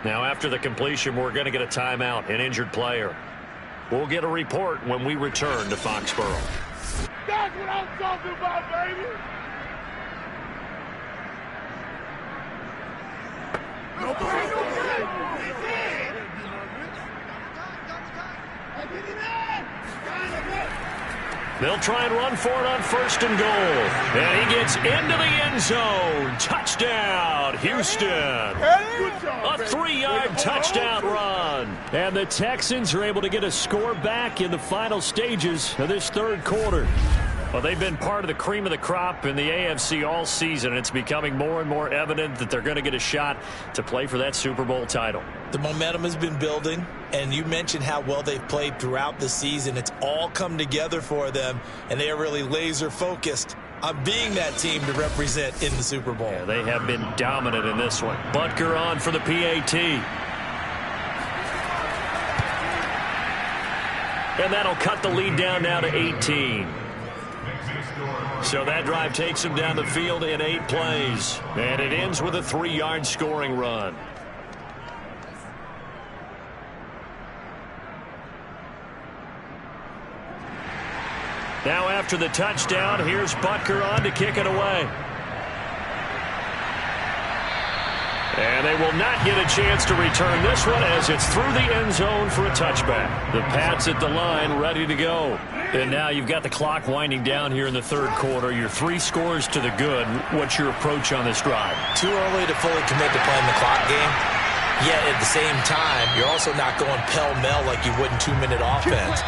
Now, after the completion, we're going to get a timeout, an injured player. We'll get a report when we return to Foxborough. That's what I'm talking about, baby. They'll try and run for it on 1st and goal. And he gets into the end zone. Touchdown, Houston. A 3-yard touchdown run. And the Texans are able to get a score back in the final stages of this 3rd quarter. Well, they've been part of the cream of the crop in the AFC all season. It's becoming more and more evident that they're going to get a shot to play for that Super Bowl title. The momentum has been building, and you mentioned how well they've played throughout the season. It's all come together for them, and they are really laser-focused on being that team to represent in the Super Bowl. Yeah, they have been dominant in this one. Butker on for the PAT. And that'll cut the lead down now to 18. So that drive takes them down the field in 8 plays. And it ends with a 3-yard scoring run. Now after the touchdown, here's Butker on to kick it away. And they will not get a chance to return this one as it's through the end zone for a touchback. The Pats at the line ready to go. And now you've got the clock winding down here in the 3rd quarter. You're 3 scores to the good. What's your approach on this drive? Too early to fully commit to playing the clock game. Yet at the same time, you're also not going pell-mell like you would in 2-minute offense.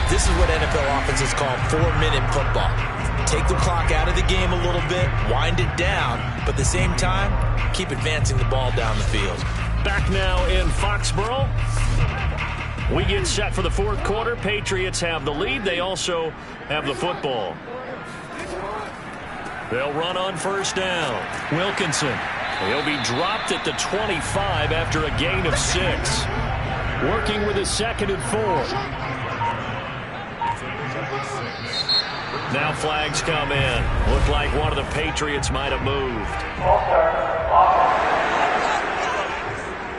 This is what NFL offenses call 4-minute football. Take the clock out of the game a little bit, wind it down, but at the same time, keep advancing the ball down the field. Back now in Foxborough. We get set for the 4th quarter. Patriots have the lead. They also have the football. They'll run on 1st down. Wilkinson. He'll be dropped at the 25 after a gain of 6. Working with his 2nd and 4. Now flags come in. Looked like one of the Patriots might have moved.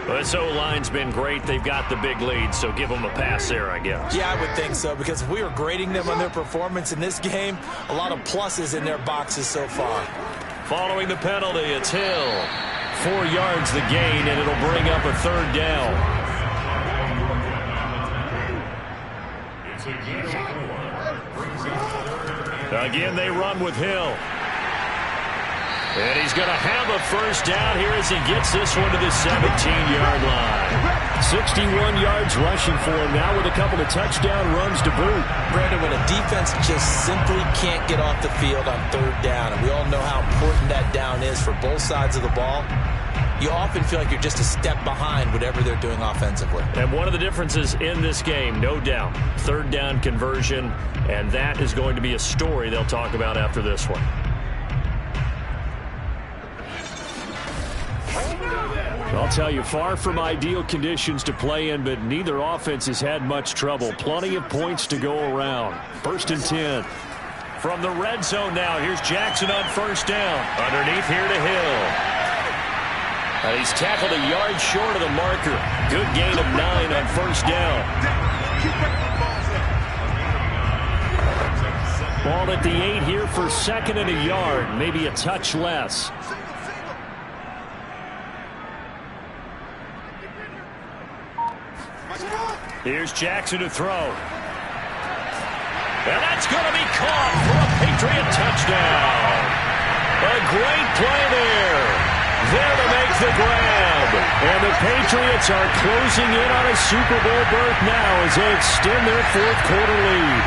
This O-line's been great. They've got the big lead, so give them a pass there, I guess. Yeah, I would think so, because if we were grading them on their performance in this game, a lot of pluses in their boxes so far. Following the penalty, it's Hill. 4 yards the gain, and it'll bring up a 3rd down. Again, they run with Hill. And he's going to have a 1st down here as he gets this one to the 17-yard line. 61 yards rushing for him now with a couple of touchdown runs to boot. Brandon, when a defense just simply can't get off the field on 3rd down, and we all know how important that down is for both sides of the ball, you often feel like you're just a step behind whatever they're doing offensively. And one of the differences in this game, no doubt, 3rd down conversion, and that is going to be a story they'll talk about after this one. I'll tell you, far from ideal conditions to play in, but neither offense has had much trouble. Plenty of points to go around. 1st and 10. From the red zone now, here's Jackson on 1st down. Underneath here to Hill. And he's tackled a yard short of the marker. Good gain of 9 on 1st down. Ball at the 8 here for 2nd and a yard. Maybe a touch less. Here's Jackson to throw. And that's going to be caught for a Patriot touchdown. A great play there. There to make the grab. And the Patriots are closing in on a Super Bowl berth now as they extend their 4th quarter lead.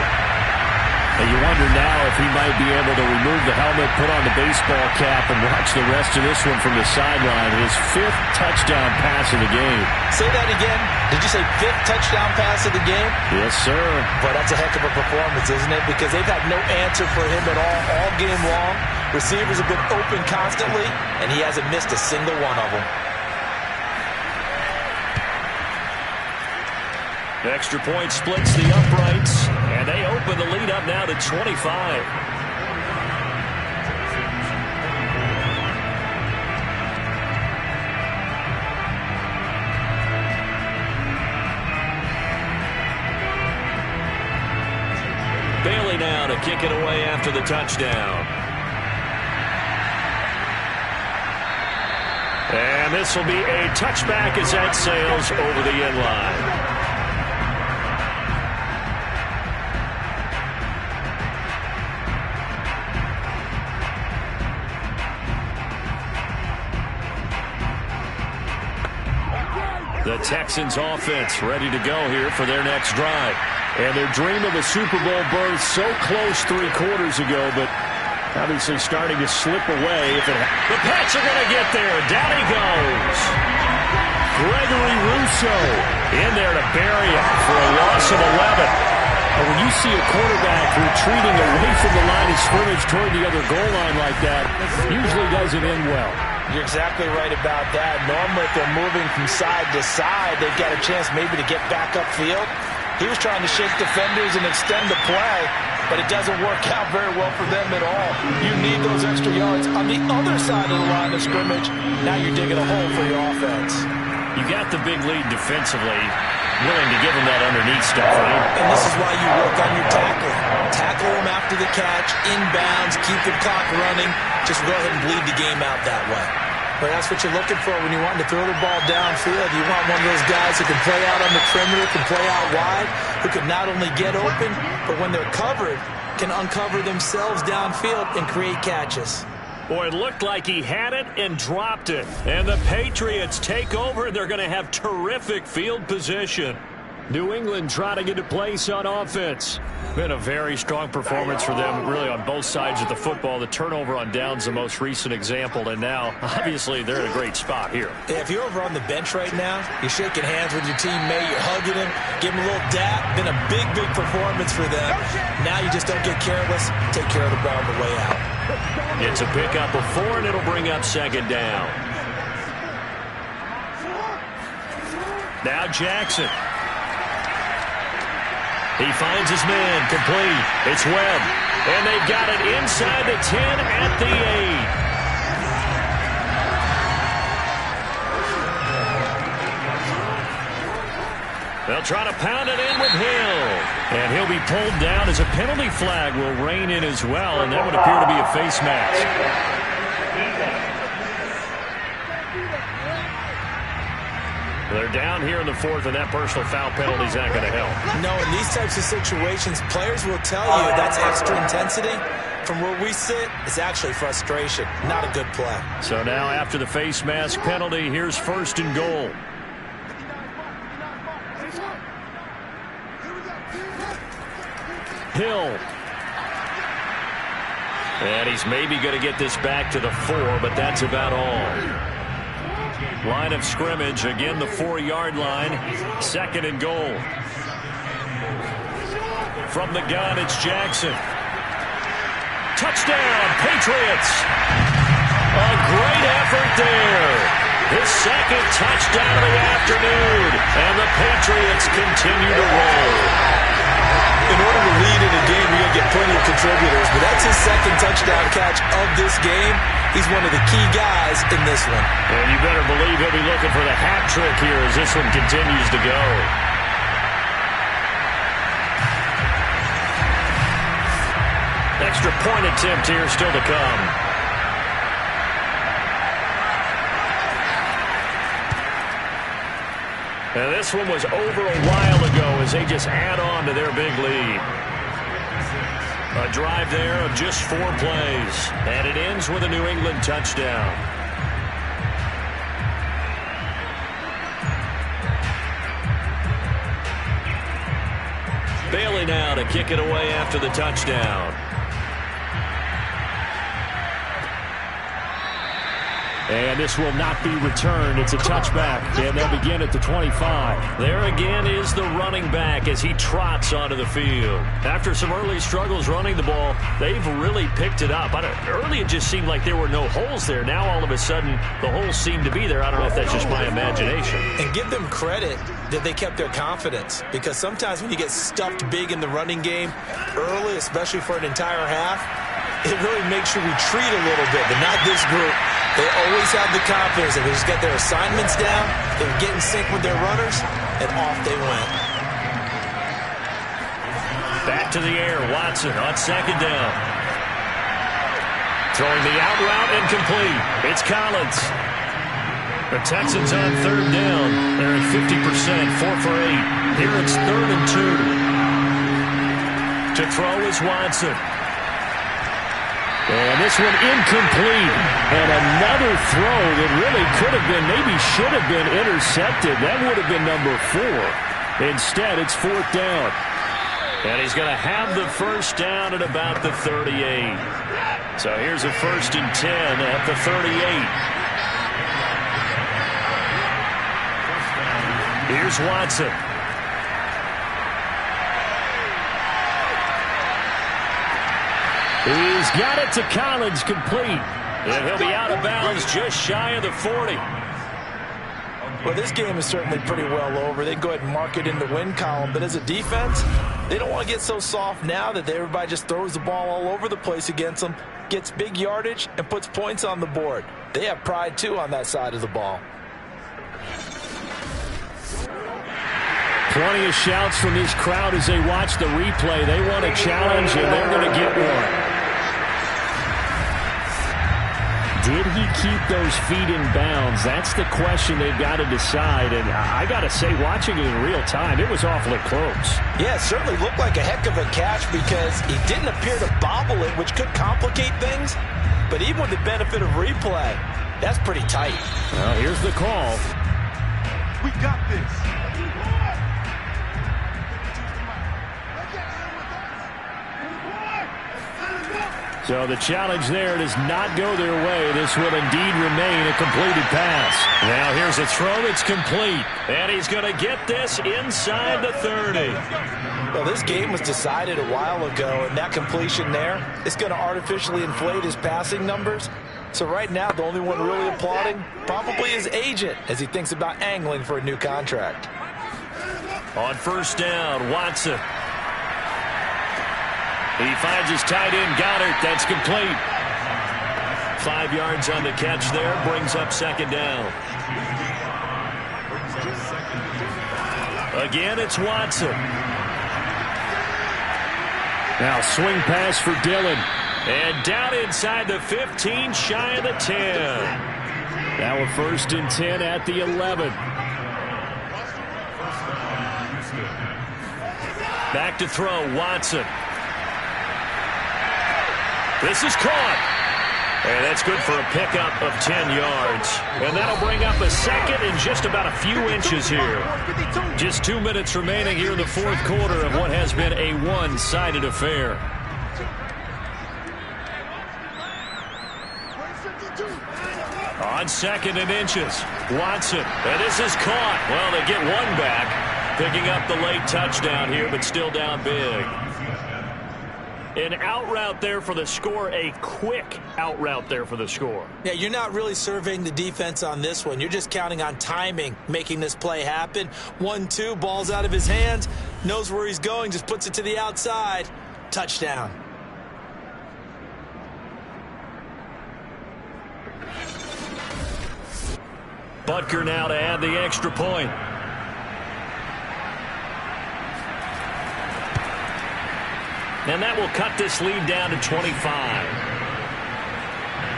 And you wonder now if he might be able to remove the helmet, put on the baseball cap, and watch the rest of this one from the sideline. His 5th touchdown pass of the game. Say that again. Did you say 5th touchdown pass of the game? Yes, sir. But that's a heck of a performance, isn't it? Because they've had no answer for him at all game long. Receivers have been open constantly, and he hasn't missed a single one of them. Extra point splits the uprights, and they open the lead up now to 25. Bailey now to kick it away after the touchdown. And this will be a touchback as that sails over the end line. The Texans offense ready to go here for their next drive. And their dream of a Super Bowl berth so close 3 quarters ago, but obviously starting to slip away. The Pats are going to get there. Down he goes. Gregory Rousseau in there to bury him for a loss of 11. When you see a quarterback retreating away from the line of scrimmage toward the other goal line like that, usually doesn't end well. You're exactly right about that. Normally, if they're moving from side to side, they've got a chance maybe to get back upfield. He was trying to shake defenders and extend the play, but it doesn't work out very well for them at all. You need those extra yards on the other side of the line of scrimmage. Now you're digging a hole for your offense. You got the big lead defensively, willing to give him that underneath stuff, right? And this is why you work on your tackling. Tackle him after the catch, inbounds, keep the clock running. Just go ahead and bleed the game out that way. But that's what you're looking for when you want to throw the ball downfield. You want one of those guys who can play out on the perimeter, can play out wide, who can not only get open, but when they're covered, can uncover themselves downfield and create catches. Boy, it looked like he had it and dropped it. And the Patriots take over, and they're going to have terrific field position. New England trying to get a place on offense. Been a very strong performance for them, really, on both sides of the football. The turnover on downs, the most recent example, and now, obviously, they're in a great spot here. Yeah, if you're over on the bench right now, you're shaking hands with your teammate, you're hugging him, give him a little dap. Been a big, big performance for them. Now you just don't get careless. Take care of the ball on the way out. It's a pickup of 4, and it'll bring up 2nd down. Now Jackson. He finds his man, complete. It's Webb. And they've got it inside the 10 at the 8. They'll try to pound it in with Hill. And he'll be pulled down as a penalty flag will rein in as well, and that would appear to be a face mask. They're down here in the 4th, and that personal foul penalty is not going to help. No, in these types of situations, players will tell you that's extra intensity. From where we sit, it's actually frustration. Not a good play. So now after the face mask penalty, here's 1st and goal. Hill. And he's maybe going to get this back to the 4, but that's about all. Line of scrimmage, again the 4-yard line. 2nd and goal. From the gun, it's Jackson. Touchdown, Patriots. A great effort there. His 2nd touchdown of the afternoon. And the Patriots continue to roll. In order to lead in a game, you're going to get plenty of contributors, but that's his 2nd touchdown catch of this game. He's one of the key guys in this one. And you better believe he'll be looking for the hat trick here as this one continues to go. Extra point attempt here still to come. And this one was over a while ago as they just add on to their big lead. A drive there of just 4 plays. And it ends with a New England touchdown. Bailey now to kick it away after the touchdown. And this will not be returned. It's a touchback, and they'll begin at the 25. There again is the running back as he trots onto the field. After some early struggles running the ball, they've really picked it up. Early it just seemed like there were no holes there. Now all of a sudden the holes seem to be there. I don't know if that's just my imagination. And give them credit that they kept their confidence, because sometimes when you get stuffed big in the running game early, especially for an entire half, it really makes you retreat a little bit, but not this group. They always have the confidence that they just get their assignments down, they would get in sync with their runners, and off they went. Back to the air, Watson on 2nd down. Throwing the out route incomplete. It's Collins. The Texans on third down. They're at 50%, 4 for 8. Here it's 3rd and 2. To throw is Watson. And this one incomplete. And another throw that really could have been, maybe should have been intercepted. That would have been number 4. Instead, it's 4th down. And he's going to have the first down at about the 38. So here's a 1st and 10 at the 38. Here's Watson. He's got it to Collins, complete. And he'll be out of bounds just shy of the 40. Well, this game is certainly pretty well over. They can go ahead and mark it in the win column. But as a defense, they don't want to get so soft now that everybody just throws the ball all over the place against them, gets big yardage, and puts points on the board. They have pride, too, on that side of the ball. Plenty of shouts from this crowd as they watch the replay. They want a challenge, and they're going to get one. Did he keep those feet in bounds? That's the question they've got to decide. And I got to say, watching it in real time, it was awfully close. Yeah, it certainly looked like a heck of a catch because he didn't appear to bobble it, which could complicate things. But even with the benefit of replay, that's pretty tight. Well, here's the call. We got this. So the challenge there does not go their way. This will indeed remain a completed pass. Now here's a throw that's complete. And he's going to get this inside the 30. Well, this game was decided a while ago, and that completion there is going to artificially inflate his passing numbers. So right now, the only one really applauding probably his agent as he thinks about angling for a new contract. On first down, Watson. He finds his tight end, Goddard. That's complete. 5 yards on the catch there. Brings up 2nd down. Again, it's Watson. Now swing pass for Dillon. And down inside the 15, shy of the 10. Now a 1st and 10 at the 11. Back to throw, Watson. This is caught. And that's good for a pickup of 10 yards. And that'll bring up a 2nd and just about a few inches here. Just 2 minutes remaining here in the 4th quarter of what has been a one-sided affair. On 2nd and inches, Watson. And this is caught. Well, they get one back. Picking up the late touchdown here, but still down big. An out route there for the score, a quick out route there for the score. Yeah, you're not really surveying the defense on this one. You're just counting on timing, making this play happen. 1-2, ball's out of his hands, knows where he's going, just puts it to the outside. Touchdown. Butker now to add the extra point. And that will cut this lead down to 25.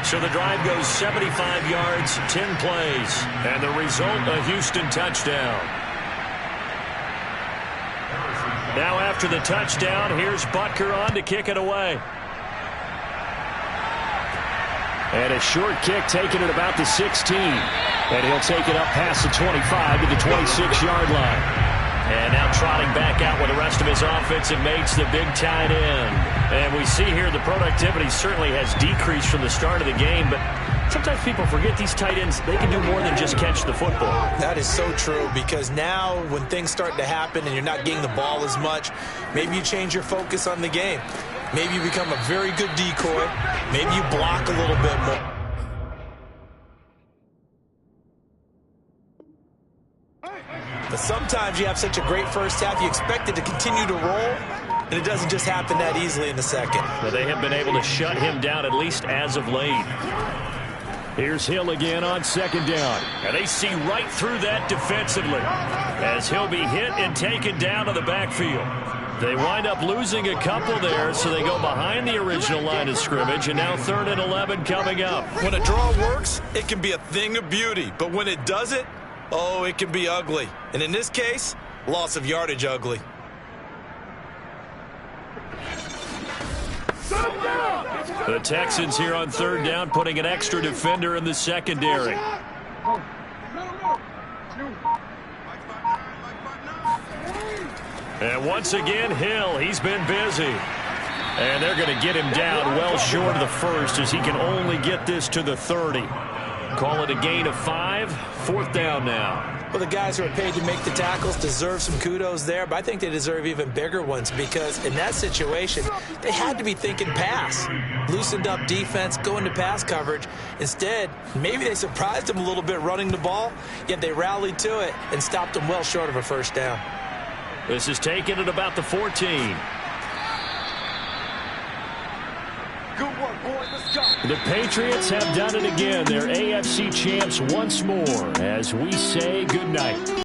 So the drive goes 75 yards, 10 plays. And the result, a Houston touchdown. Now after the touchdown, here's Butker on to kick it away. And a short kick taken at about the 16. And he'll take it up past the 25 to the 26-yard line. And now trotting back out with the rest of his offensive mates, the big tight end. And we see here the productivity certainly has decreased from the start of the game, but sometimes people forget these tight ends, they can do more than just catch the football. That is so true, because now when things start to happen and you're not getting the ball as much, maybe you change your focus on the game. Maybe you become a very good decoy. Maybe you block a little bit more. But sometimes you have such a great first half, you expect it to continue to roll, and it doesn't just happen that easily in the second. Well, they have been able to shut him down, at least as of late. Here's Hill again on 2nd down. And they see right through that defensively as he'll be hit and taken down to the backfield. They wind up losing a couple there, so they go behind the original line of scrimmage, and now 3rd and 11 coming up. When a draw works, it can be a thing of beauty. But when it doesn't, oh, it can be ugly. And in this case, loss of yardage ugly. The Texans here on 3rd down, putting an extra defender in the secondary. And once again, Hill, he's been busy. And they're going to get him down well short of the first as he can only get this to the 30. Call it a gain of 5, 4th down now. Well, the guys who are paid to make the tackles deserve some kudos there, but I think they deserve even bigger ones because in that situation, they had to be thinking pass. Loosened up defense, going to pass coverage. Instead, maybe they surprised them a little bit running the ball, yet they rallied to it and stopped them well short of a 1st down. This is taken at about the 14. Good work, boy. Let's go. The Patriots have done it again. They're AFC champs once more as we say goodnight.